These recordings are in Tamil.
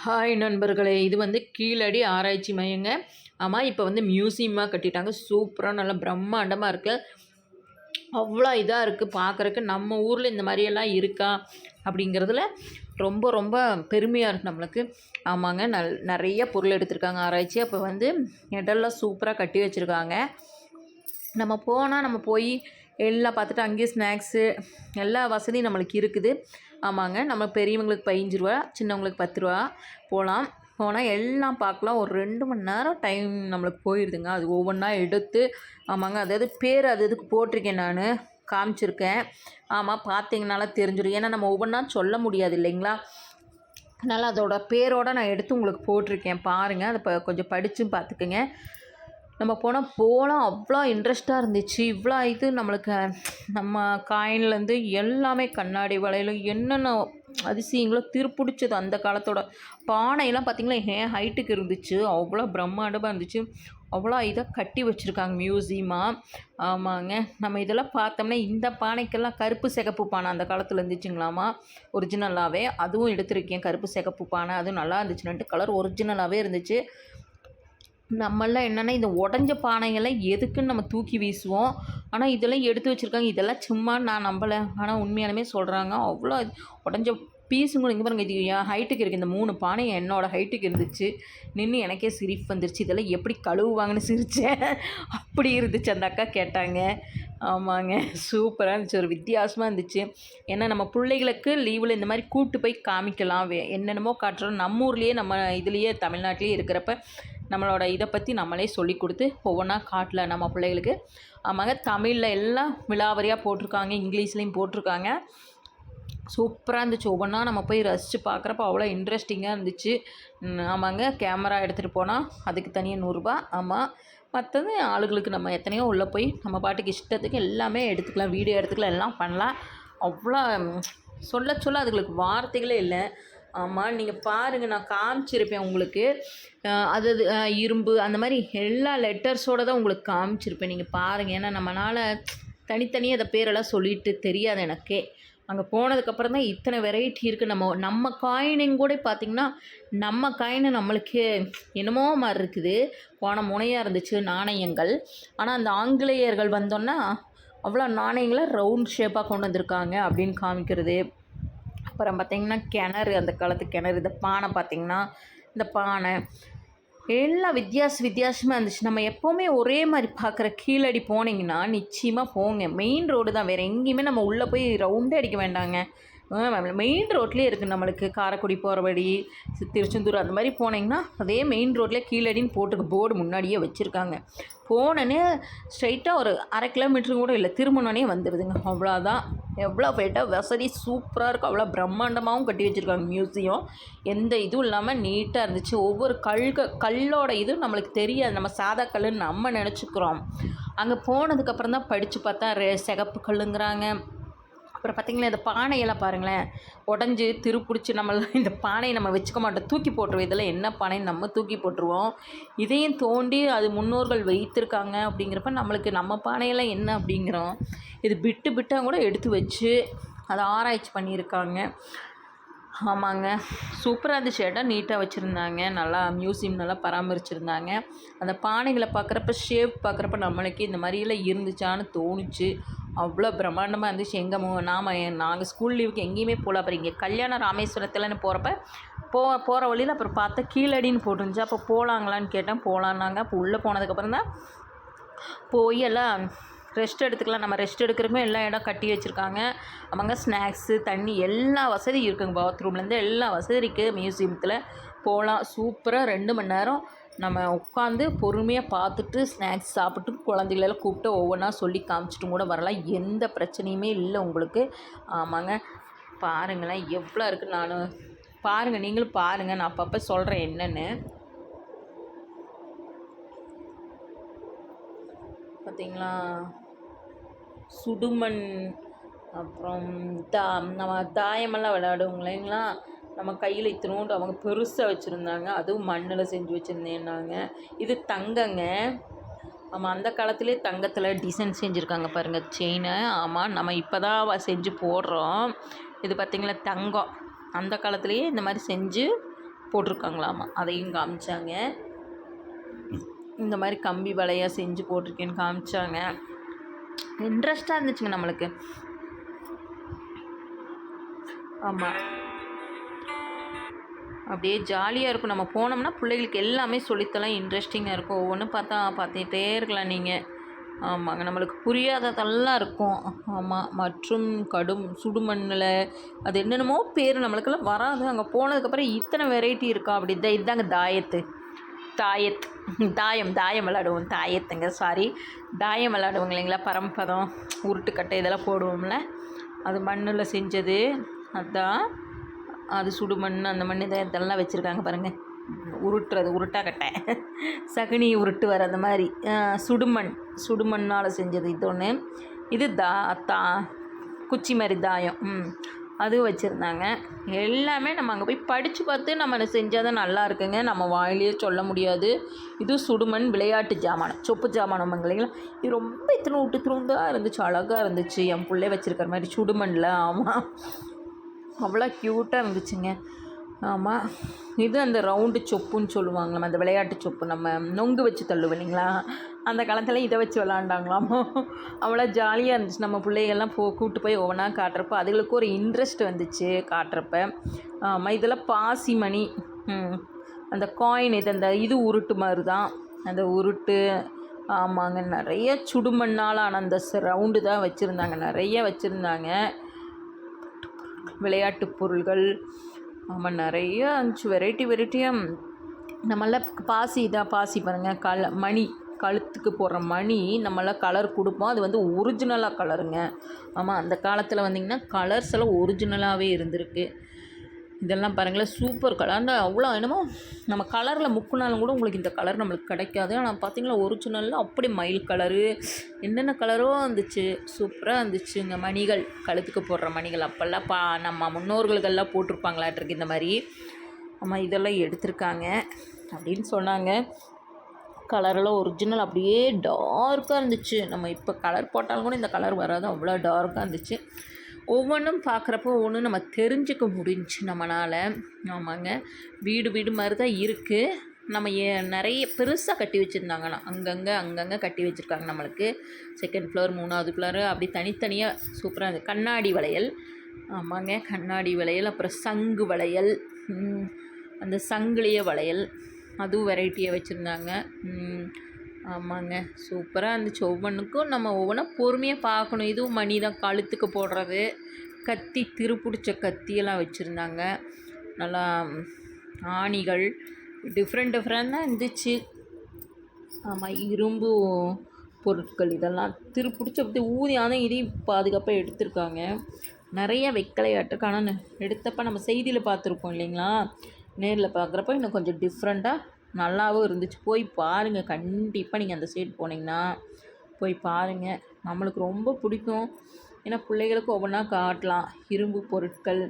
ஹாய் நண்பர்களே! இது வந்து கீழடி ஆராய்ச்சி மையங்க. ஆமா, இப்போ வந்து மியூசியமா கட்டிட்டாங்க. சூப்பரா நல்லா பிரம்மாண்டமா இருக்கு. அவ்வளோ இதா இருக்கு பார்க்குறக்கு. நம்ம ஊர்ல இந்த மாரியெல்லாம் இருக்கா? அப்படிங்கிறதுல ரொம்ப ரொம்ப பெருமையா இருக்கு நம்மளுக்கு. ஆமாங்க. நெறைய பொருள் எடுத்திருக்காங்க ஆராய்ச்சி. அப்போ வந்து இடம்லாம் சூப்பரா கட்டி வச்சுருக்காங்க. நம்ம போனா நம்ம போய் எல்லாம் பார்த்துட்டு அங்கேயே ஸ்நாக்ஸு எல்லா வசதியும் நம்மளுக்கு இருக்குது. ஆமாங்க. நம்ம பெரியவங்களுக்கு ரூ. 15, சின்னவங்களுக்கு ரூ. 10 போலாம். போனா எல்லாம் பார்க்கலாம். ஒரு 2 மணி நேரம் டைம் நம்மளுக்கு போயிருதுங்க. அது ஒவ்வொன்றா எடுத்து ஆமாங்க. அதாவது பேர் அது இதுக்கு போட்டிருக்கேன் நானு. காமிச்சிருக்கேன். ஆமா, பார்த்தீங்கனால தெரிஞ்சிரும். ஏன்னா நம்ம ஒவ்வொன்றா சொல்ல முடியாது இல்லைங்களா? அதனால் அதோட பேரோட நான் எடுத்து உங்களுக்கு போட்டிருக்கேன். பாருங்கள். அதை கொஞ்சம் படிச்சும் பார்த்துக்குங்க. நம்ம போனால் அவ்வளோ இன்ட்ரெஸ்ட்டாக இருந்துச்சு. இவ்வளோ இது நம்மளுக்கு நம்ம காயின்லேருந்து எல்லாமே கண்ணாடி வளையலும் என்னென்ன அதிசயங்களோ திருப்பிடிச்சது அந்த காலத்தோட பானையெல்லாம் பார்த்திங்களா என் ஹைட்டுக்கு இருந்துச்சு. அவ்வளோ பிரம்மாண்டமாக இருந்துச்சு. அவ்வளோ இதாக கட்டி வச்சுருக்காங்க மியூசியமாக. ஆமாங்க. நம்ம இதெல்லாம் பார்த்தோம்னா இந்த பானைக்கெல்லாம் கருப்பு சிகப்பு பானை அந்த காலத்தில் இருந்துச்சுங்களாமா ஒரிஜினலாகவே. அதுவும் எடுத்திருக்கேன். கருப்பு சிகப்பு பானை அதுவும் நல்லா இருந்துச்சு. 2 கலர் ஒரிஜினலாகவே இருந்துச்சு. நம்மளாம் என்னென்னா இந்த உடஞ்ச பானைகள்லாம் எதுக்குன்னு நம்ம தூக்கி வீசுவோம். ஆனால் இதெல்லாம் எடுத்து வச்சுருக்காங்க. இதெல்லாம் சும்மா நான் நம்பலை. ஆனால் உண்மையாலுமே சொல்கிறாங்க. அவ்வளோ உடஞ்ச பீஸுங்களும் இங்கே பாருங்கள். இது என் ஹைட்டுக்கு இருக்குது. இந்த 3 பானை என்னோடய ஹைட்டுக்கு இருந்துச்சு. நின்று எனக்கே சிரிப்பு வந்துருச்சு. இதெல்லாம் எப்படி கழுவுவாங்கன்னு சிரித்தேன். அப்படி இருந்துச்சு. அந்த அக்கா கேட்டாங்க. ஆமாங்க. சூப்பராக இருந்துச்சு. ஒரு வித்தியாசமாக இருந்துச்சு. ஏன்னா நம்ம பிள்ளைகளுக்கு லீவில் இந்த மாதிரி கூப்பிட்டு போய் காமிக்கலாம். என்னென்னமோ காட்டுறோம். நம்ம ஊர்லேயே நம்ம இதுலேயே தமிழ்நாட்டிலேயே இருக்கிறப்ப நம்மளோட இதை பற்றி நம்மளே சொல்லி கொடுத்து ஒவ்வொன்றா காட்டல நம்ம பிள்ளைகளுக்கு. ஆமாங்க. தமிழில் எல்லாம் விலாவரியாக போட்டிருக்காங்க. இங்கிலீஷ்லேயும் போட்டிருக்காங்க. சூப்பராக இருந்துச்சு. ஒவ்வொன்றா நம்ம போய் ரசித்து பார்க்குறப்ப அவ்வளோ இன்ட்ரெஸ்டிங்காக இருந்துச்சு. ஆமாங்க. கேமரா எடுத்துகிட்டு போனால் அதுக்கு தனியாக ரூ. 100. ஆமாம். மற்றது ஆளுகளுக்கு நம்ம எத்தனையோ உள்ளே போய் நம்ம பாட்டுக்கு இஷ்டத்துக்கு எல்லாமே எடுத்துக்கலாம். வீடியோ எடுத்துக்கலாம். எல்லாம் பண்ணலாம். அவ்வளோ சொல்ல அதுகளுக்கு வார்த்தைகளே இல்லை. ஆமாம். நீங்கள் பாருங்கள். நான் காமிச்சிருப்பேன் உங்களுக்கு. அது இரும்பு அந்த மாதிரி எல்லா லெட்டர்ஸோடு தான் உங்களுக்கு காமிச்சிருப்பேன். நீங்கள் பாருங்கள். ஏன்னா நம்மளால் தனித்தனியாக அதை பேரெல்லாம் சொல்லிட்டு தெரியாது எனக்கே. அங்கே போனதுக்கப்புறம் தான் இத்தனை வெரைட்டி இருக்குது. நம்ம காயினுங்க கூட பார்த்திங்கன்னா நம்ம காயினு நம்மளுக்கு என்னமோ மாதிரி இருக்குது. போன முனையாக இருந்துச்சு நாணயங்கள். ஆனால் அந்த ஆங்கிலேயர்கள் வந்தோன்னா அவ்வளோ நாணயங்களை ரவுண்ட் ஷேப்பாக கொண்டு வந்திருக்காங்க அப்படின்னு காமிக்கிறது. அப்புறம் பார்த்திங்கன்னா கிணறு, அந்த காலத்து கிணறு. இந்த பானை பார்த்திங்கன்னா இந்த பானை எல்லாம் வித்தியாசமாக இருந்துச்சு. நம்ம எப்போவுமே ஒரே மாதிரி பார்க்குற கீழடி போனீங்கன்னா நிச்சயமாக போங்க. மெயின் ரோடு தான். வேறு எங்கேயுமே நம்ம உள்ளே போய் ரவுண்டே அடிக்க வேண்டாங்க. மெயின் ரோட்லேயே இருக்குது. நம்மளுக்கு காரைக்குடி போகிற வழி, திருச்செந்தூர் அந்த மாதிரி போனீங்கன்னா அதே மெயின் ரோட்லேயே கீழடின்னு போட்டுக்கு போர்டு முன்னாடியே வச்சுருக்காங்க. போனோன்னே ஸ்ட்ரைட்டாக ஒரு 1/2 கிலோமீட்டர் கூட இல்லை, திரும்பினோடனே வந்துடுதுங்க. அவ்வளோதான். எவ்வளோ போய்ட்டால் வசதி சூப்பராக இருக்கும். அவ்வளோ பிரம்மாண்டமாகவும் கட்டி வச்சுருக்காங்க மியூசியம். எந்த இதுவும் இல்லாமல் நீட்டாக இருந்துச்சு. ஒவ்வொரு கல்லோட இதுவும் நம்மளுக்கு தெரியாது. நம்ம சாதா கல்லுன்னு நம்ம நினச்சிக்கிறோம். அங்கே போனதுக்கப்புறம் தான் படித்து பார்த்தா சிகப்பு கல்லுங்கிறாங்க. அப்புறம் பார்த்திங்களா இந்த பானையெல்லாம் பாருங்களேன். உடஞ்சி திருப்பிடிச்சி நம்மளாம் இந்த பானையை நம்ம வச்சுக்க மாட்டோம். தூக்கி போட்டுருவோம். இதெல்லாம் என்ன பானைன்னு நம்ம தூக்கி போட்டுருவோம். இதையும் தோண்டி அது முன்னோர்கள் வைத்திருக்காங்க அப்படிங்கிறப்ப நம்மளுக்கு நம்ம பானையெல்லாம் என்ன அப்படிங்கிறோம். இது பிட்டாக கூட எடுத்து வச்சு அதை ஆராய்ச்சி பண்ணியிருக்காங்க. ஆமாங்க. சூப்பராக இருந்துச்சு. இடம் நீட்டாக வச்சுருந்தாங்க. நல்லா மியூசியம் நல்லா பராமரிச்சுருந்தாங்க. அந்த பானைகளை பார்க்குறப்ப ஷேப் பார்க்குறப்ப நம்மளுக்கு இந்த மாதிரியெல்லாம் இருந்துச்சான்னு தோணுச்சு. அவ்வளோ பிரம்மாண்டமாக இருந்துச்சு. நாங்கள் ஸ்கூல் லீவுக்கு எங்கேயுமே போகல. அப்புறம் இங்கே கல்யாண ராமேஸ்வரத்தில்னு போகிறப்ப போகிற வழியில் அப்புறம் பார்த்தா கீழடின்னு போட்டுருந்துச்சு. அப்போ போகலாங்களான்னு கேட்டேன். போகலான்னாங்க. அப்போ உள்ளே போனதுக்கப்புறம் தான் போய் எல்லாம் ரெஸ்ட் எடுத்துக்கலாம். நம்ம ரெஸ்ட் எடுக்கிறப்ப எல்லா இடம் கட்டி வச்சுருக்காங்க. அவங்க ஸ்நாக்ஸு தண்ணி எல்லா வசதியும் இருக்குங்க. பாத்ரூம்லேருந்து எல்லா வசதி இருக்குது மியூசியத்தில். போகலாம். சூப்பராக 2 மணி நேரம் நம்ம உட்காந்து பொறுமையாக பார்த்துட்டு ஸ்நாக்ஸ் சாப்பிட்டு குழந்தைகளெல்லாம் கூப்பிட்டு ஒவ்வொன்றா சொல்லி காமிச்சிட்டும் கூட வரலாம். எந்த பிரச்சனையுமே இல்லை உங்களுக்கு. ஆமாங்க. பாருங்களேன் எவ்வளோ இருக்குது. பாருங்கள், நீங்களும் பாருங்கள். நான் அப்பப்போ சொல்கிறேன் என்னென்னு. பார்த்திங்களா சுடுமண். அப்புறம் நம்ம தாயமெல்லாம் விளையாடுவோம் இல்லைங்களா. நம்ம கையில் இத்தினோண்டு அவங்க பெருசாக வச்சுருந்தாங்க. அதுவும் மண்ணில் செஞ்சு வச்சுருந்தேன்னாங்க. இது தங்கங்க. ஆமாம். அந்த காலத்துலேயே தங்கத்தில் டிசைன் செஞ்சுருக்காங்க பாருங்கள் செயினை. ஆமாம். நம்ம இப்போ தான் செஞ்சு போடுறோம். இது பார்த்திங்களா தங்கம். அந்த காலத்துலேயே இந்த மாதிரி செஞ்சு போட்டிருக்காங்களாமா, அதையும் காமிச்சாங்க. இந்த மாதிரி கம்பி வலையாக செஞ்சு போட்டிருக்கேன்னு காமிச்சாங்க. இன்ட்ரெஸ்ட்டாக இருந்துச்சுங்க நம்மளுக்கு. ஆமாம், அப்படியே ஜாலியாக இருக்கும். நம்ம போனோம்னா பிள்ளைகளுக்கு எல்லாமே சொல்லித்தரலாம், இன்ட்ரெஸ்டிங்காக இருக்கும். ஒவ்வொன்றும் பார்த்துட்டே இருக்கலாம் நீங்கள். ஆமாங்க, நம்மளுக்கு புரியாததெல்லாம் இருக்கும். ஆமாம், மற்றும் கடும் சுடுமண்ணில் அது என்னென்னமோ பேர் நம்மளுக்கெல்லாம் வராது. அங்கே போனதுக்கப்புறம் இத்தனை வெரைட்டி இருக்கா அப்படி இதாங்க தாயம் விளாடுவோம். தாயம் விளாடுவோங்க இல்லைங்களா, பரம்பதம், உருட்டுக்கட்டை இதெல்லாம் போடுவோம்ல, அது மண்ணில் செஞ்சது. அதுதான் அது சுடுமண், அந்த மண் இதெல்லாம் வச்சுருக்காங்க பாருங்கள். உருட்டாக்கட்டை, சகுனி உருட்டு வர அந்த மாதிரி சுடுமண்ணால் செஞ்சது இது ஒன்று. இது குச்சி மாதிரி தாயம், அதுவும் வச்சுருந்தாங்க. எல்லாமே நம்ம அங்கே போய் படித்து பார்த்து நம்ம செஞ்சால் தான் நல்லா இருக்குங்க. நம்ம வாயிலேயே சொல்ல முடியாது. இது சுடுமண் விளையாட்டு ஜாமானம், சொப்பு ஜாமானம் இல்லைங்களா. இது ரொம்ப இத்தினூண்டாக இருந்துச்சு, அழகாக இருந்துச்சு. என் பிள்ளை வச்சுருக்கிற மாதிரி சுடுமண்ணில். ஆமாம், அவ்வளோ க்யூட்டாக இருந்துச்சுங்க. ஆமாம், இது அந்த ரவுண்டு சொப்புன்னு சொல்லுவாங்க, நம்ம அந்த விளையாட்டு சொப்பு நம்ம நொங்கு வச்சு தள்ளுவோம் இல்லைங்களா, அந்த காலத்தில் இதை வச்சு விளாண்டாங்களாமோ. அவ்வளோ ஜாலியாக இருந்துச்சு. நம்ம பிள்ளைகள்லாம் கூப்பிட்டு போய் ஒவ்வொன்றா காட்டுறப்ப அதுகளுக்கு ஒரு இன்ட்ரெஸ்ட் வந்துச்சு காட்டுறப்ப. ஆமாம், இதெல்லாம் பாசி மணி, அந்த காயின், இது உருட்டு மாதிரி தான் அந்த உருட்டு. ஆமாங்க, நிறைய சுடுமண்ணால் ஆன அந்த ரவுண்டு தான் வச்சுருந்தாங்க, நிறைய வச்சுருந்தாங்க விளையாட்டு பொருள்கள். ஆமாம், நிறைய இருந்துச்சு, வெரைட்டியாக. நம்மளாம் பாசி பாருங்கள், மணி கழுத்துக்கு போடுற மணி நம்மளாம் கலர் கொடுப்போம். அது வந்து ஒரிஜினலாக கலருங்க. ஆமாம், அந்த காலத்தில் வந்திங்கன்னா கலர்ஸ் எல்லாம் ஒரிஜினலாகவே இருந்திருக்கு. இதெல்லாம் பாருங்களேன், சூப்பர் கலர். அந்த அவ்வளோ என்னமோ நம்ம கலரில் முக்குனாலும் கூட உங்களுக்கு இந்த கலர் நம்மளுக்கு கிடைக்காது. ஆனால் பார்த்திங்களா, ஒரிஜினலில் அப்படி மயில் கலரு, என்னென்ன கலரோ இருந்துச்சு, சூப்பராக இருந்துச்சுங்க. மணிகள், கழுத்துக்கு போடுற மணிகள் அப்போல்லாம் நம்ம முன்னோர்களுக்கெல்லாம் போட்டிருப்பாங்களாட்டிருக்கு இந்த மாதிரி. ஆமாம், இதெல்லாம் எடுத்திருக்காங்க அப்படின்னு சொன்னாங்க. கலரெல்லாம் ஒரிஜினல் அப்படியே டார்க்காக இருந்துச்சு. நம்ம இப்போ கலர் போட்டாலும் கூட இந்த கலர் வராது, அவ்வளோ டார்க்காக இருந்துச்சு. ஒவ்வொன்றும் பார்க்குறப்போ ஒவ்வொன்றும் நம்ம தெரிஞ்சுக்க முடிஞ்சிச்சு நம்மளால். ஆமாங்க, வீடு மாதிரி தான் இருக்குது. நம்ம நிறைய பெருசாக கட்டி வச்சுருந்தாங்கன்னா அங்கங்கே கட்டி வச்சுருக்காங்க நம்மளுக்கு. 2nd ஃப்ளோர் 3வது ஃப்ளோரு அப்படி தனித்தனியாக சூப்பராக இருந்தது. கண்ணாடி வளையல், ஆமாங்க, கண்ணாடி வளையல். அப்புறம் சங்கு வளையல், அந்த சங்குலேயே வளையல், அதுவும் வெரைட்டியாக வச்சுருந்தாங்க. ஆமாங்க, சூப்பராக இருந்துச்சு. ஒவ்வொன்றுக்கும் நம்ம ஒவ்வொன்றா பொறுமையாக பார்க்கணும். இதுவும் மணி தான், கழுத்துக்கு போடுறது. கத்தி, திருப்பிடிச்ச கத்தியெல்லாம் வச்சுருந்தாங்க. நல்லா ஆணிகள் டிஃப்ரெண்ட்டாக இருந்துச்சு. ஆமாம், இரும்பு பொருட்கள் இதெல்லாம் திருப்பிடிச்ச பற்றி ஊதி, ஆனால் இதையும் பாதுகாப்பாக எடுத்திருக்காங்க. நிறைய வைக்கலையாட்டுருக்கு. ஆனால் எடுத்தப்போ நம்ம செய்தியில் பார்த்துருப்போம் இல்லைங்களா, நேரில் பார்க்குறப்ப இன்னும் கொஞ்சம் டிஃப்ரெண்ட்டாக நல்லாவும் இருந்துச்சு. போய் பாருங்கள், கண்டிப்பாக நீங்கள் அந்த சைடு போனீங்கன்னா போய் பாருங்கள். நம்மளுக்கு ரொம்ப பிடிக்கும். ஏன்னா பிள்ளைகளுக்கு ஒவ்வொன்றா காட்டலாம். இரும்பு பொருட்கள்,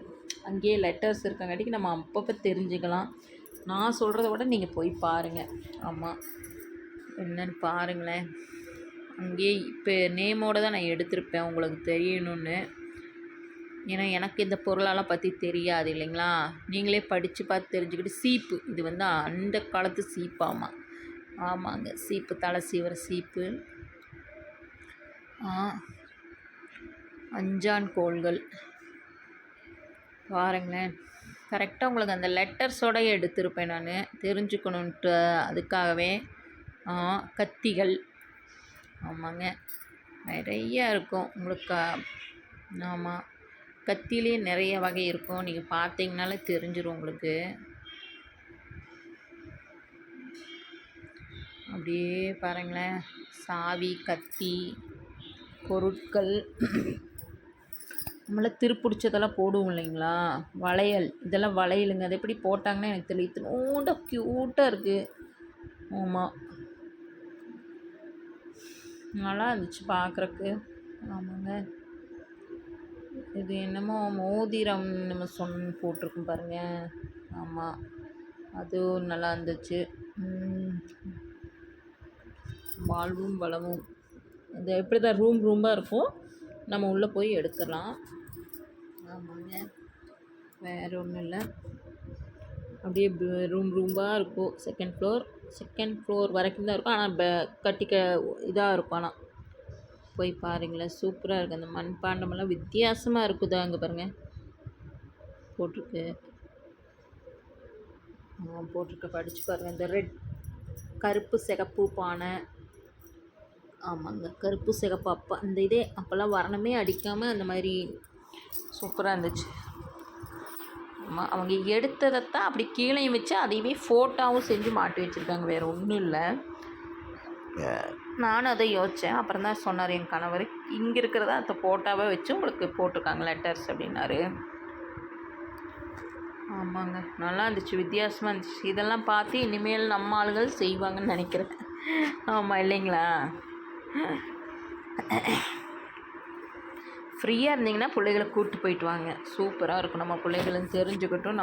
அங்கேயே லெட்டர்ஸ் இருக்கங்காட்டிக்கு நம்ம அப்பப்போ தெரிஞ்சுக்கலாம். நான் சொல்கிறத விட நீங்கள் போய் பாருங்கள். ஆமாம், என்னென்னு பாருங்களேன். அங்கேயே இப்போ நேமோடு தான் நான் எடுத்திருப்பேன், உங்களுக்கு தெரியணும்னு. ஏன்னா எனக்கு இந்த பொருளெல்லாம் பற்றி தெரியாது இல்லைங்களா, நீங்களே படித்து பார்த்து தெரிஞ்சுக்கிட்டு. சீப்பு, இது வந்து அந்த காலத்து சீப்பாமா. ஆமாங்க, சீப்பு, தலை சீவர சீப்பு. அஞ்சான் கோள்கள் பாருங்களேன். கரெக்டாக உங்களுக்கு அந்த லெட்டர்ஸோடய எடுத்திருப்பேன் நான், தெரிஞ்சுக்கணுன்ட்டு அதுக்காகவே. கத்திகள், ஆமாங்க, நிறையா இருக்கும் உங்களுக்கு. ஆமாம், கத்திலே நிறைய வகை இருக்கும், நீங்கள் பார்த்தீங்கனாலே தெரிஞ்சிடும் உங்களுக்கு. அப்படியே பாருங்களேன், சாவி, கத்தி, பொருட்கள். நம்மள திருப்பிடிச்சதெல்லாம் போடுவோம் இல்லைங்களா, வளையல், இதெல்லாம் வளையலுங்க. அது எப்படி போட்டாங்கன்னா எனக்கு தெரியல, இத்தினோண்ட க்யூட்டாக இருக்குது. ஆமாம், நல்லா இருந்துச்சு பார்க்குறக்கு. ஆமாங்க, இது என்னமோ மோதிரம் நம்ம போட்டிருக்கும் பாருங்கள். ஆமாம், அதுவும் நல்லா இருந்துச்சு. வாழ்வும் வளமும், இது எப்படி தான் ரூம்பாக இருக்கும், நம்ம உள்ளே போய் எடுக்கலாம். ஆமாங்க, வேறு ஒன்றும் இல்லை. அப்படியே ரூம்பாக இருக்கும். செகண்ட் ஃப்ளோர் வரைக்கும் தான் இருக்கும். ஆனால் கட்டிக்க இதாக இருக்கும். ஆனால் போய் பாருங்களேன், சூப்பராக இருக்குது. அந்த மண்பாண்டமெல்லாம் வித்தியாசமாக இருக்குதா அங்கே பாருங்கள் போட்டிருக்கு. படித்து பாருங்கள். இந்த கருப்பு சிகப்பு பானை. ஆமாங்க, கருப்பு சிகப்பு. அப்போ அந்த இதே அப்போல்லாம் வர்ணமே அடிக்காமல் அந்த மாதிரி சூப்பராக இருந்துச்சு. ஆமாம், அவங்க எடுத்ததைத்தான் அப்படி கீழேயும் வச்சு அதையுமே ஃபோட்டோவும் செஞ்சு மாட்டி வச்சுருக்காங்க. வேறு ஒன்றும் இல்லை. நானும் அதை யோசித்தேன். அப்புறம் தான் சொன்னார் என் கணவர், இங்கே இருக்கிறதா அந்த ஃபோட்டோவை வச்சு உங்களுக்கு போட்டிருக்காங்க லெட்டர்ஸ் அப்படின்னாரு. ஆமாங்க, நல்லா இருந்துச்சு, வித்தியாசமாக இருந்துச்சு. இதெல்லாம் பார்த்து இனிமேல் நம்ம ஆளுகள் செய்வாங்கன்னு நினைக்கிறேன். ஆமாம் இல்லைங்களா? ஃப்ரீயாக இருந்தீங்கன்னா பிள்ளைகளை கூப்பிட்டு போயிட்டு வாங்க, சூப்பராக இருக்கும். நம்ம பிள்ளைகளும் தெரிஞ்சுக்கிட்டும்,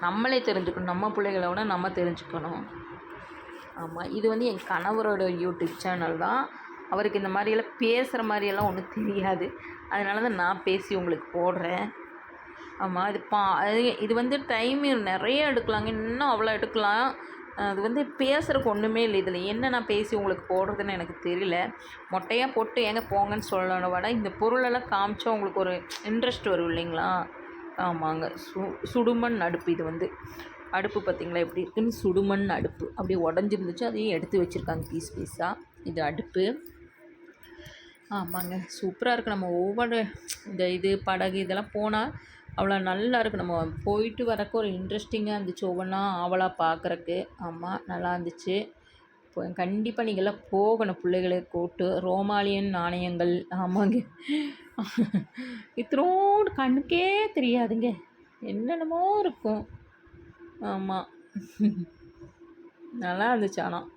நம்மளே தெரிஞ்சுக்கணும். நம்ம பிள்ளைகளை விட நம்ம தெரிஞ்சுக்கணும். ஆமாம், இது வந்து என் கணவரோட யூடியூப் சேனல் தான். அவருக்கு இந்த மாதிரியெல்லாம் பேசுகிற மாதிரியெல்லாம் ஒன்றும் தெரியாது. அதனால தான் நான் பேசி உங்களுக்கு போடுறேன். ஆமாம், இது வந்து டைம் நிறைய எடுக்கலாங்க, இன்னும் அவ்வளோ எடுக்கலாம். அது வந்து பேசுகிறக்கு ஒன்றுமே இல்லை. இதில் என்ன நான் பேசி உங்களுக்கு போடுறதுன்னு எனக்கு தெரியல. மொட்டையாக போட்டு ஏங்க போங்கன்னு சொல்லணும் விட இந்த பொருளெல்லாம் காமிச்சா உங்களுக்கு ஒரு இன்ட்ரெஸ்ட் வரும் இல்லைங்களா? ஆமாங்க, சுடுமண் அடுப்பு. இது வந்து அடுப்பு பார்த்திங்களா எப்படி இருக்குன்னு? சுடுமண் அடுப்பு அப்படியே உடஞ்சிருந்துச்சு, அதையும் எடுத்து வச்சுருக்காங்க பீஸாக. இது அடுப்பு. ஆமாங்க, சூப்பராக இருக்குது. நம்ம ஒவ்வொரு இந்த படகு இதெல்லாம் போனால் அவ்வளோ நல்லா இருக்குது. நம்ம போயிட்டு வரக்கு ஒரு இன்ட்ரெஸ்டிங்காக இருந்துச்சு, ஒவ்வொன்றா ஆவலாக பார்க்குறக்கு. ஆமாம், நல்லா இருந்துச்சு. இப்போ கண்டிப்பாக நீங்கள்லாம் போகணும், பிள்ளைகளை கூப்பிட்டு. ரோமாலியன் நாணயங்கள். ஆமாங்க, இத்தனோடு கண்ணுக்கே தெரியாதுங்க, என்னென்னமோ இருக்கும். ஆமாம், நல்லா இருந்துச்சு. ஆனால்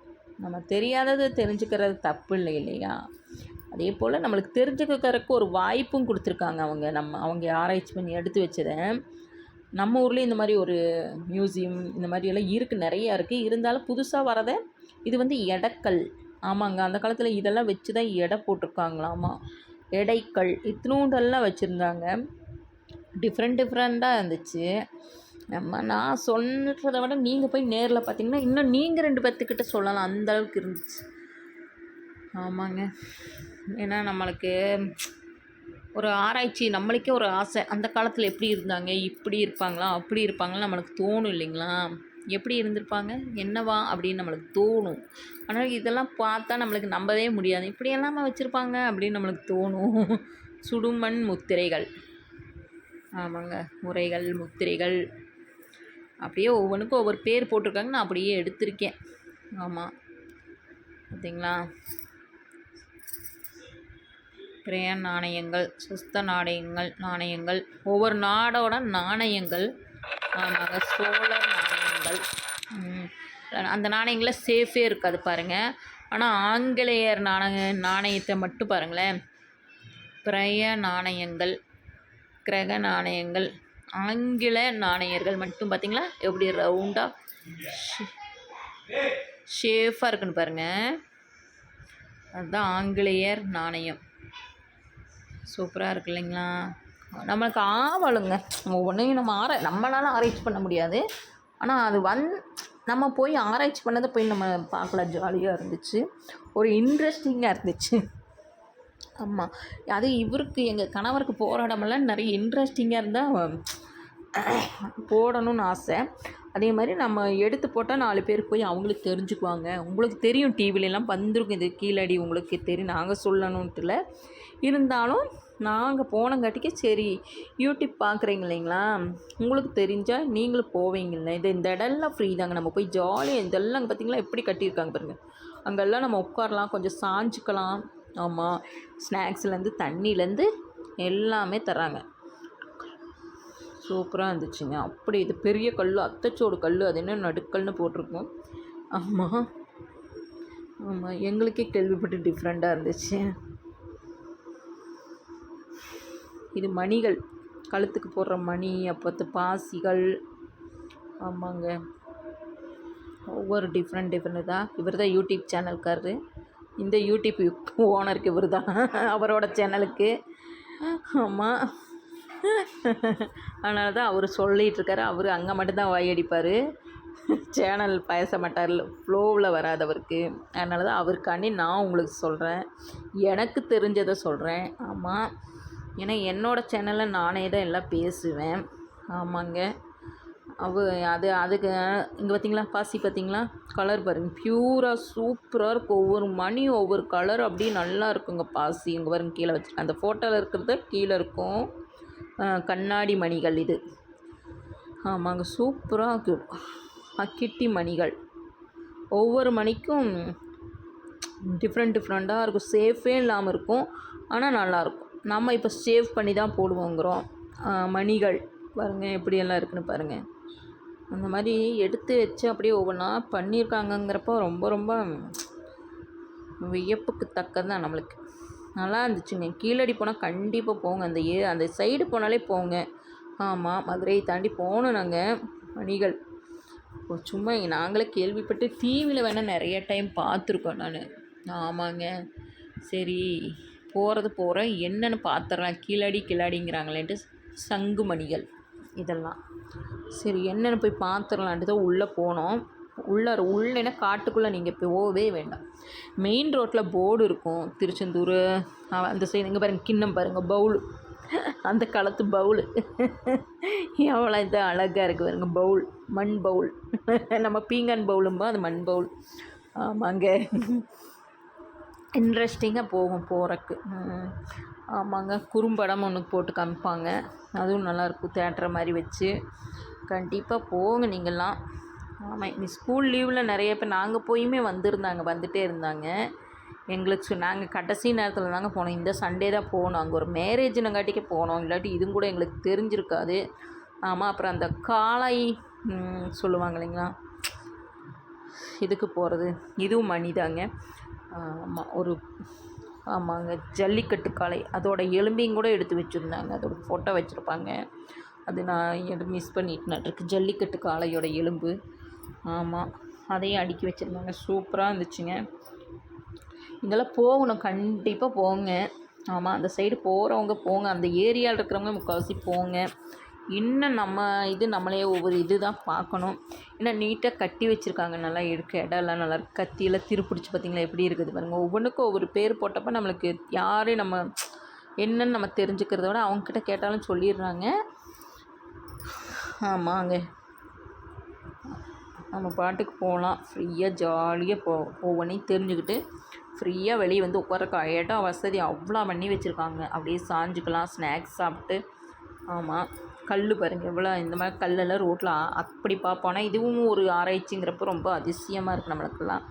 நம்ம தெரியாதது தெரிஞ்சுக்கிறது தப்பு இல்லை இல்லையா? அதே போல் நம்மளுக்கு தெரிஞ்சுக்கிறதுக்கு ஒரு வாய்ப்பும் கொடுத்துருக்காங்க அவங்க ஆராய்ச்சி பண்ணி எடுத்து வச்சதை. நம்ம ஊர்லேயும் இந்த மாதிரி ஒரு மியூசியம் இந்த மாதிரியெல்லாம் இருக்குது, நிறையா இருக்குது. இருந்தாலும் புதுசாக வரதை இது வந்து எடைக்கல். ஆமாங்க, அந்த காலத்தில் இதெல்லாம் வச்சு தான் எடை போட்டிருக்காங்களாமா. எடைக்கல் இத்தினூண்டெல்லாம் வச்சுருந்தாங்க. டிஃப்ரெண்ட்டாக இருந்துச்சு. நான் சொல்கிறத விட நீங்கள் போய் நேரில் பார்த்தீங்கன்னா இன்னும் நீங்கள் 2 பேர்த்துக்கிட்ட சொல்லலாம், அந்தளவுக்கு இருந்துச்சு. ஆமாங்க, ஏன்னா நம்மளுக்கு ஒரு ஆராய்ச்சி, நம்மளுக்கே ஒரு ஆசை. அந்த காலத்தில் எப்படி இருந்தாங்க, இப்படி இருப்பாங்களா, அப்படி இருப்பாங்களா நம்மளுக்கு தோணும் இல்லைங்களா? எப்படி இருந்திருப்பாங்க, என்னவா அப்படின்னு நம்மளுக்கு தோணும். ஆனால் இதெல்லாம் பார்த்தா நம்மளுக்கு நம்பவே முடியாது, இப்படி எல்லாமே வச்சுருப்பாங்க அப்படின்னு நம்மளுக்கு தோணும். சுடுமண் முத்திரைகள். ஆமாங்க, முறைகள், முத்திரைகள் அப்படியே ஒவ்வொன்றுக்கும் ஒவ்வொரு பேர் போட்டிருக்காங்க. நான் அப்படியே எடுத்திருக்கேன். ஆமாம், பார்த்தீங்களா? பிரேய நாணயங்கள், சுஸ்த நாணயங்கள், ஒவ்வொரு நாடோட நாணயங்கள். ஆமாங்க, சோழர் நாணயங்கள். அந்த நாணயங்களில் சேஃபே இருக்காது பாருங்கள். ஆனால் ஆங்கிலேயர் நாணயத்தை மட்டும் பாருங்களேன். பிரய நாணயங்கள், கிரக நாணயங்கள், ஆங்கில நாணயர்கள் மட்டும் பார்த்திங்களா எப்படி ரவுண்டாக ஷேஃபாக இருக்குன்னு பாருங்கள். அதுதான் ஆங்கிலேயர் நாணயம். சூப்பராக இருக்கு இல்லைங்களா? நம்மளுக்கு ஆவலுங்க, ஒவ்வொன்றையும் நம்மளால ஆராய்ச்சி பண்ண முடியாது. ஆனால் அது நம்ம போய் ஆராய்ச்சி பண்ணதை போய் நம்ம பார்க்கலாம். ஜாலியாக இருந்துச்சு, ஒரு இன்ட்ரெஸ்டிங்காக இருந்துச்சு. ஆமாம், அது இவருக்கு எங்கள் கணவருக்கு போராடமெல்லாம் நிறைய இன்ட்ரெஸ்டிங்காக இருந்தால் போடணும்னு ஆசை. அதே மாதிரி நம்ம எடுத்து போட்டால் 4 பேர் போய் அவங்களுக்கு தெரிஞ்சுக்குவாங்க. உங்களுக்கு தெரியும், டிவிலெலாம் வந்துருக்கும், இது கீழடி உங்களுக்கு தெரியும், நாங்கள் சொல்லணுன்ட்டு இல்லை. இருந்தாலும் நாங்கள் போனங்காட்டிக்கு சரி, யூடியூப் பார்க்குறீங்க இல்லைங்களா, உங்களுக்கு தெரிஞ்சால் நீங்களும் போவீங்கல்ல. இந்த இடம்லாம் ஃப்ரீ தாங்க, நம்ம போய் ஜாலியாக இதெல்லாம் பார்த்திங்களா எப்படி கட்டியிருக்காங்க பாருங்கள். அங்கெல்லாம் நம்ம உட்காரலாம், கொஞ்சம் சாஞ்சிக்கலாம். ஆமாம், ஸ்நாக்ஸ்லேருந்து தண்ணிலேருந்து எல்லாமே தராங்க. சூப்பராக இருந்துச்சுங்க. அப்படி இது பெரிய கல், அத்தச்சோடு கல், அது என்ன நடுக்கல்னு போட்டிருக்கோம். ஆமாம், எங்களுக்கே கேள்விப்பட்டு டிஃப்ரெண்ட்டாக இருந்துச்சு. இது மணிகள், கழுத்துக்கு போடுற மணி, அப்போத்து பாசிகள். ஆமாங்க, ஒவ்வொரு டிஃப்ரெண்ட் தான். இவர் தான் யூடியூப் சேனல்காரரு. இந்த யூடியூப் ஓனருக்கு இவர் தான், அவரோட சேனலுக்கு. ஆமாம், அதனால தான் அவர் சொல்லிகிட்ருக்காரு. அவர் அங்கே மட்டும்தான் வாயடிப்பார், சேனல் பேச மாட்டார், ஃப்ளோவில் வராதவருக்கு. அதனால தான் அவருக்காண்டி நான் உங்களுக்கு சொல்கிறேன், எனக்கு தெரிஞ்சதை சொல்கிறேன். ஆமாம், ஏன்னா என்னோடய சேனலில் நானே தான் எல்லாம் பேசுவேன். ஆமாங்க. அதுக்கு இங்கே பார்த்தீங்களா, பாசி பார்த்தீங்களா, கலர் பாருங்கள், ப்யூராக சூப்பராக இருக்கும். ஒவ்வொரு மணி ஒவ்வொரு கலர் அப்படியே நல்லா இருக்குங்க பாசி. இங்கே பாருங்க, கீழே வச்சுருக்கேன், அந்த ஃபோட்டோவில் இருக்கிறது கீழே இருக்கும். கண்ணாடி மணிகள் இது. ஆமாங்க, சூப்பராக இருக்கும். கிட்டி மணிகள். ஒவ்வொரு மணிக்கும் டிஃப்ரெண்ட்டாக இருக்கும். சேஃபே இல்லாமல் இருக்கும், ஆனால் நல்லாயிருக்கும். நம்ம இப்போ சேவ் பண்ணி தான் போடுவோங்கிறோம். மணிகள் பாருங்கள் எப்படியெல்லாம் இருக்குன்னு பாருங்கள். அந்த மாதிரி எடுத்து வச்சு அப்படியே ஒவ்வொன்றா பண்ணியிருக்காங்கங்கிறப்போ ரொம்ப ரொம்ப வியப்புக்கு தக்கது தான் நம்மளுக்கு. நல்லா இருந்துச்சுங்க. கீழடி போனால் கண்டிப்பாக போங்க, அந்த சைடு போனாலே போங்க. ஆமாம், மதுரையை தாண்டி போகணும் நாங்கள். மணிகள் சும்மா நாங்களே கேள்விப்பட்டு டிவியில் வேணால் நிறைய டைம் பார்த்துருக்கோம் நான். ஆமாங்க, சரி போகிறேன், என்னென்னு பார்த்துடலாம். கிளாடிங்கிறாங்களேன்ட்டு சங்கு மணிகள் இதெல்லாம். சரி என்னென்னு போய் பார்த்துடலான்ட்டு தான் உள்ளே போனோம். உள்ளேன்னா காட்டுக்குள்ளே நீங்கள் போகவே வேண்டாம். மெயின் ரோட்டில் போர்டு இருக்கும், திருச்செந்தூர் அந்த சைடு. இங்கே பாருங்கள், கிண்ணம் பாருங்கள், பவுல், அந்த காலத்து பவுல் எவ்வளோ இது அழகாக இருக்குது பாருங்க. பவுல், மண் பவுல், நம்ம பீங்கான் பவுலும்பா, அது மண் பவுல். ஆமாங்க, இன்ட்ரெஸ்டிங்காக போகிறக்கு. ஆமாங்க, குறும்படம் ஒன்று போட்டு காமிப்பாங்க, அதுவும் நல்லாயிருக்கும், தேட்டரை மாதிரி வச்சு. கண்டிப்பாக போங்க நீங்கள்லாம். ஆமாம், இந்த ஸ்கூல் லீவில் நிறைய பேர் நாங்கள் போயுமே வந்துட்டே இருந்தாங்க. எங்களுக்கு நாங்கள் கடைசி நேரத்தில் தாங்க போனோம். இந்த சண்டே தான் போனோம். அங்கே ஒரு மேரேஜுனங்காட்டிக்கு போனோம், இல்லாட்டி இதுவும் கூட எங்களுக்கு தெரிஞ்சிருக்காது. ஆமாம், அப்புறம் அந்த காளை சொல்லுவாங்க இல்லைங்களா, இதுக்கு போகிறது, இதுவும் மணிதாங்க. ஆமாம், ஆமாங்க, ஜல்லிக்கட்டு காளை, அதோட எலும்பையும் கூட எடுத்து வச்சுருந்தாங்க, அதோட ஃபோட்டோ வச்சுருப்பாங்க. அது நான் மிஸ் பண்ணிட்டுனாட்டிருக்கு, ஜல்லிக்கட்டு காளையோட எலும்பு. ஆமாம், அதையும் அடுக்கி வச்சுருந்தாங்க, சூப்பராக இருந்துச்சுங்க. இதெல்லாம் போகணும், கண்டிப்பாக போங்க. ஆமாம், அந்த சைடு போகிறவங்க போங்க, அந்த ஏரியாவில் இருக்கிறவங்க முக்கால்வாசி போங்க. இன்னும் நம்மளே ஒவ்வொரு இது தான் பார்க்கணும். இன்னும் நீட்டாக கட்டி வச்சுருக்காங்க, நல்லா இடம்லாம் நல்லா இருக்குது. கத்தியெல்லாம் திருப்பிடிச்சி பார்த்திங்களா எப்படி இருக்குது பாருங்கள். ஒவ்வொன்றுக்கும் ஒவ்வொரு பேர் போட்டப்போ நம்மளுக்கு யாரையும் நம்ம என்னன்னு நம்ம தெரிஞ்சுக்கிறத விட அவங்கக்கிட்ட கேட்டாலும் சொல்லிடுறாங்க. ஆமாங்க, நம்ம பாட்டுக்கு போகலாம், ஃப்ரீயாக ஜாலியாக ஒவ்வொன்றையும் தெரிஞ்சுக்கிட்டு ஃப்ரீயாக வெளியே வந்து உட்கார இடம் வசதி அவ்வளோ பண்ணி வச்சுருக்காங்க. அப்படியே சாஞ்சுக்கலாம், ஸ்நாக்ஸ் சாப்பிட்டு. ஆமாம், கல் பாருங்கள் எவ்வளோ, இந்த மாதிரி கல்லெல்லாம் ரோட்டில் அப்படி பார்ப்போன்னா இதுவும் ஒரு ஆராய்ச்சிங்கிறப்போ ரொம்ப அதிசயமாக இருக்குது நம்மளுக்கெல்லாம்.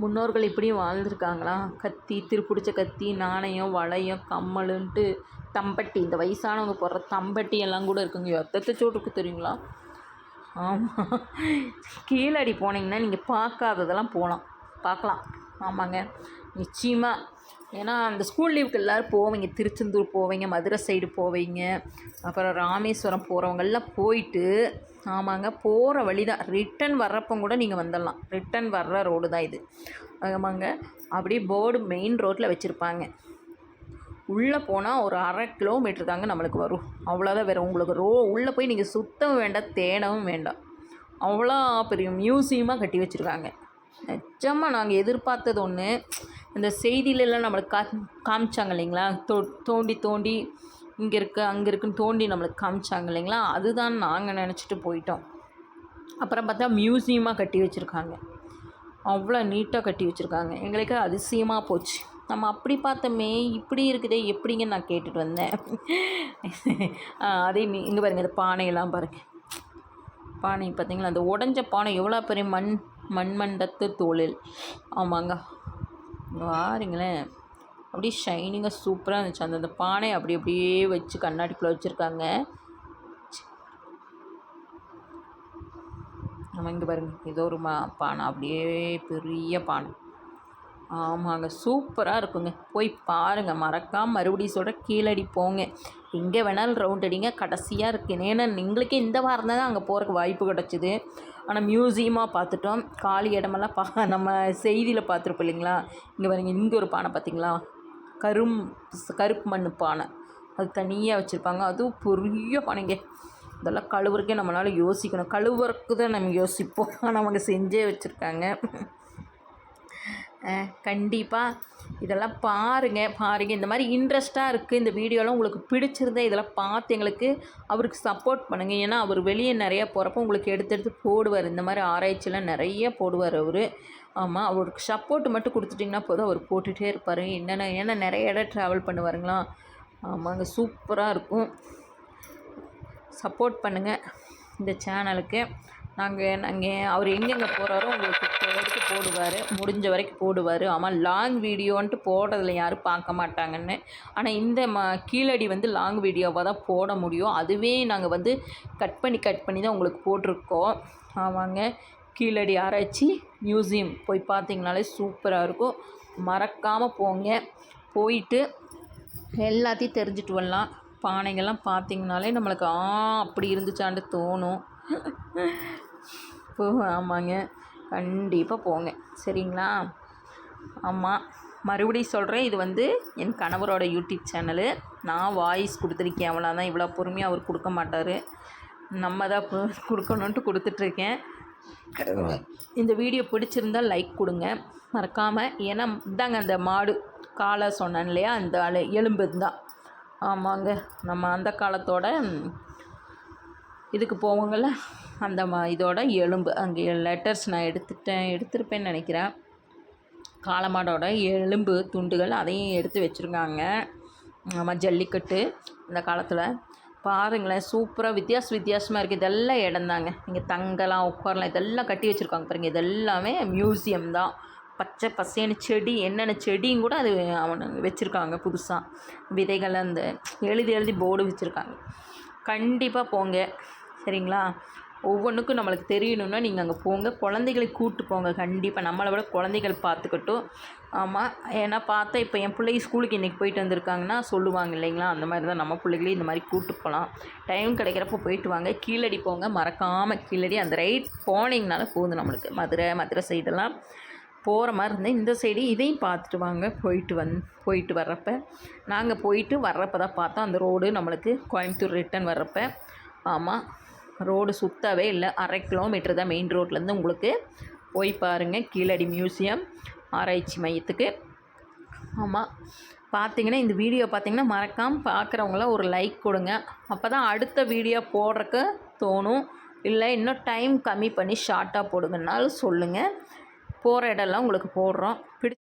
முன்னோர்கள் இப்படியும் வாழ்ந்துருக்காங்களா? கத்தி, திருப்பிடிச்ச கத்தி, நாணயம், வளையம், கம்மலுன்ட்டு, தம்பட்டி, இந்த வயசானவங்க போடுற தம்பட்டி எல்லாம் கூட இருக்குங்க. எத்தத்தை சோட்டுக்கு தெரியுங்களா? ஆமாம், கீழடி போனீங்கன்னா நீங்கள் பார்க்காததெல்லாம் பார்க்கலாம். ஆமாங்க, நிச்சயமாக. ஏன்னா அந்த ஸ்கூல் லீவுக்கு எல்லோரும் போவீங்க, திருச்செந்தூர் போவீங்க, மதுரை சைடு போவீங்க, அப்புறம் ராமேஸ்வரம் போகிறவங்கெல்லாம் போயிட்டு. ஆமாங்க, போகிற வழி தான், ரிட்டன் வர்றப்போ கூட நீங்கள் வந்துடலாம். ரிட்டன் வர்ற ரோடு தான் இது. ஆமாங்க, அப்படியே போர்டு மெயின் ரோட்டில் வச்சுருப்பாங்க. உள்ளே போனால் ஒரு 1/2 கிலோமீட்டர் தாங்க நம்மளுக்கு வரும், அவ்வளோதான். வேறு உங்களுக்கு உள்ளே போய் நீங்கள் சுத்தவும் வேண்டாம், தேடவும் வேண்டாம். அவ்வளோ பெரிய மியூசியமாக கட்டி வச்சுருக்காங்க. நிஜமாக நாங்கள் எதிர்பார்த்தது ஒன்று, இந்த செய்தியிலலாம் நம்மளுக்கு காமிச்சாங்க இல்லைங்களா, தோண்டி இங்கே இருக்குது அங்கே இருக்குன்னு தோண்டி நம்மளுக்கு காமிச்சாங்க இல்லைங்களா, அதுதான் நாங்கள் நினச்சிட்டு போயிட்டோம். அப்புறம் பார்த்தா மியூசியமாக கட்டி வச்சுருக்காங்க, அவ்வளோ நீட்டாக கட்டி வச்சுருக்காங்க. எங்களுக்கு அதிசயமாக போச்சு. நம்ம அப்படி பார்த்தோமே, இப்படி இருக்குதே எப்படிங்கன்னு நான் கேட்டுட்டு வந்தேன். அதே இங்கே பாருங்கள், இந்த பானையெல்லாம் பாருங்கள். பானை பார்த்திங்களா, அந்த உடஞ்ச பானை எவ்வளோ பெரிய மண்மண்டத்து தொழில். ஆமாங்க, பாருங்களேன், அப்படியே ஷைனிங்காக சூப்பராக இருந்துச்சு. அந்த பானை அப்படியே வச்சு கண்ணாடிக்குள்ளே வச்சுருக்காங்க. நம்ம இங்கே பாருங்கள், ஏதோ ஒரு பானை, அப்படியே பெரிய பானை. ஆமாங்க, சூப்பராக இருக்குங்க, போய் பாருங்கள். மறக்காமல் மறுபடியும் சொல்கிற, கீழடி போங்க, எங்கே வேணாலும் ரவுண்ட் அடிங்க, கடைசியாக இருக்குது. ஏன்னா எங்களுக்கே இந்த வாரம் தான் அங்கே போகிறக்கு வாய்ப்பு கிடச்சிது. ஆனால் மியூசியமாக பார்த்துட்டோம், காலி இடமெல்லாம் நம்ம செய்தியில் பார்த்துருப்போம் இல்லைங்களா. இங்கே பாருங்க, இங்கே ஒரு பானை பார்த்திங்களா, கருப்பு மண் பானை, அது தனியாக வச்சுருப்பாங்க. அதுவும் பெரிய பானைங்க. இதெல்லாம் கழுவுறக்கே நம்மளால் யோசிக்கணும். கழுவுறக்கு தான் நம்ம யோசிப்போம். ஆனால் அவங்க செஞ்சே வச்சுருக்காங்க. கண்டிப்பாக இதெல்லாம் பாருங்கள். இந்த மாதிரி இன்ட்ரெஸ்ட்டாக இருக்குது இந்த வீடியோலாம் உங்களுக்கு பிடிச்சிருந்தா இதெல்லாம் பார்த்து எங்களுக்கு அவருக்கு சப்போர்ட் பண்ணுங்கள். ஏன்னா அவர் வெளியே நிறையா போகிறப்போ உங்களுக்கு எடுத்து போடுவார். இந்த மாதிரி ஆராய்ச்சிலாம் நிறைய போடுவார் அவர். ஆமாம், அவருக்கு சப்போர்ட் மட்டும் கொடுத்துட்டிங்கன்னா போதும், அவர் போட்டுகிட்டே இருப்பார். ஏன்னா நிறைய இடம் ட்ராவல் பண்ணுவாருங்களா. ஆமாங்க, சூப்பராக இருக்கும். சப்போர்ட் பண்ணுங்கள் இந்த சேனலுக்கு. நாங்கள் அவர் எங்கெங்கே போகிறாரோ உங்களுக்கு எடுத்து போடுவார், முடிஞ்ச வரைக்கும் போடுவார். ஆமாம், லாங் வீடியோன்ட்டு போடுறதில்ல யாரும் பார்க்க மாட்டாங்கன்னு. ஆனால் இந்த கீழடி வந்து லாங் வீடியோவாக தான் போட முடியும். அதுவே நாங்கள் கட் பண்ணி தான் உங்களுக்கு போட்டிருக்கோம். ஆமாங்க, கீழடி ஆராய்ச்சி மியூசியம் போய் பார்த்தீங்கனாலே சூப்பராக இருக்கும். மறக்காமல் போங்க. போயிட்டு எல்லாத்தையும் தெரிஞ்சுட்டு வரலாம். பானைகள்லாம் பார்த்திங்கனாலே நம்மளுக்கு அப்படி இருந்துச்சான்ட்டு தோணும். ஆமாங்க, கண்டிப்பாக போங்க. சரிங்களா? ஆமாம், மறுபடியும் சொல்கிறேன், இது என் கணவரோட யூடியூப் சேனலு. நான் வாய்ஸ் கொடுத்துருக்கேன், அவ்வளோதான். இவ்வளோ பொறுமையாக அவர் கொடுக்க மாட்டார். நம்ம தான் கொடுக்கணுன்ட்டு கொடுத்துட்ருக்கேன். இந்த வீடியோ பிடிச்சிருந்தால் லைக் கொடுங்க மறக்காமல். ஏன்னா இதாங்க அந்த மாடு காலை சொன்னேன் இல்லையா, அந்த எலும்பு தான். ஆமாங்க, நம்ம அந்த காலத்தோட இதுக்கு போவாங்கள்ல, அந்த இதோட எலும்பு. அங்கே லெட்டர்ஸ் நான் எடுத்திருப்பேன்னு நினைக்கிறேன். காளமாடோட எலும்பு துண்டுகள் அதையும் எடுத்து வச்சுருக்காங்க. ஆமாம், ஜல்லிக்கட்டு இந்த காலத்தில். பாருங்களேன், சூப்பராக வித்தியாசமாக இருக்குது. இதெல்லாம் இடந்தாங்க, நீங்கள் தங்கலாம், உட்காரலாம். இதெல்லாம் கட்டி வச்சுருக்காங்க பாருங்கள். இதெல்லாமே மியூசியம் தான். பச்சை பசேன்னு செடி, என்னென்ன செடியும் கூட அது அவனுங்க வச்சுருக்காங்க புதுசாக. விதைகள் அந்த எழுதி போர்டு வச்சுருக்காங்க. கண்டிப்பாக போங்க. சரிங்களா? ஒவ்வொன்றுக்கும் நம்மளுக்கு தெரியணுன்னா நீங்கள் அங்கே போங்க. குழந்தைகளை கூப்பிட்டு போங்க. கண்டிப்பாக நம்மளை விட குழந்தைகள் பார்த்துக்கட்டும். ஆமாம், ஏன்னா பார்த்தா இப்போ என் பிள்ளைங்க ஸ்கூலுக்கு இன்றைக்கி போயிட்டு வந்திருக்காங்கன்னா சொல்லுவாங்க இல்லைங்களா, அந்த மாதிரி தான் நம்ம பிள்ளைகளையும் இந்த மாதிரி கூப்பிட்டு போகலாம். டைம் கிடைக்கிறப்போ போயிட்டு வாங்க. கீழடி போங்க, மறக்காமல் கீழடி அந்த ரைட் போனீங்கனால போதும். நம்மளுக்கு மதுரை சைடெல்லாம் போகிற மாதிரி இருந்தால் இந்த சைடு இதையும் பார்த்துட்டு வாங்க. போயிட்டு வர்றப்போ நாங்கள் போயிட்டு வர்றப்போ தான் பார்த்தோம் அந்த ரோடு நம்மளுக்கு கோயம்புத்தூர் ரிட்டன் வர்றப்போ. ஆமாம், ரோடு சுத்தவே இல்லை. 1/2 கிலோமீட்டர் தான் மெயின் ரோட்லேருந்து. உங்களுக்கு போய் பாருங்கள் கீழடி மியூசியம் ஆராய்ச்சி மையத்துக்கு. ஆமாம், பார்த்தீங்கன்னா இந்த வீடியோ பார்த்தீங்கன்னா மறக்காமல் பார்க்குறவங்களாம் ஒரு லைக் கொடுங்க. அப்போ தான் அடுத்த வீடியோ போடுறக்கு தோணும். இல்லை இன்னும் டைம் கம்மி பண்ணி ஷார்ட்டாக போடுங்கன்னாலும் சொல்லுங்கள். போகிற இடம்லாம் உங்களுக்கு போடுறோம்.